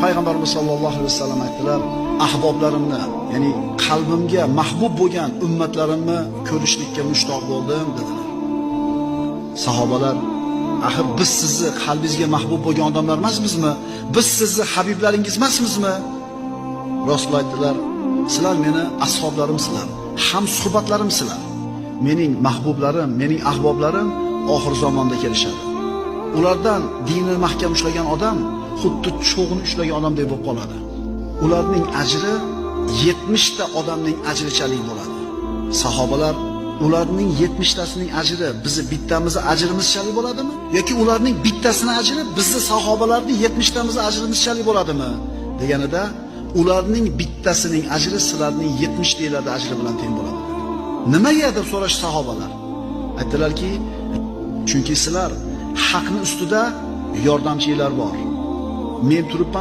Payg'ambarimiz sollallohu alayhi vasallam aytdilar: "Ahboblarimni, ya'ni qalbimga mahbub bo'lgan ummatlarimni ko'rishlikka mushtoq bo'ldim" dedilar. Sahobalar: "Axir biz sizni qalbingizga mahbub bo'lgan odamlar emasmizmi? Biz sizni habiblaringiz emasmizmi?" Rasululloh aytdilar: "Sizlar meni ashoblarimsizlar, ham suhbatlarimsizlar. Mening mahbublarim, mening ahboblarim oxir zamonda kelishadi. Ulardan dinni mahkam ushlagan odam xuddi cho'g'ni ushlagan odamdek bo'lib qoladi. Ularning ajri 70 ta odamning ajrichalik bo'ladi." Sahobalar: "Ularning 70 tasining ajri bizni bittamizning ajrimizchalik bo'ladimi? Yoki ularning bittasining ajri bizni sahobalarning 70 tamizning ajrimizchalik bo'ladimi?" deganida, ularning bittasining ajri sizlarning 70 talarda ajri bilan teng bo'ladi. Nimaga deb so'rash sahobalar. Aytdilarki, chunki sizlar haqning ustida yordamchilar bor. Men turibman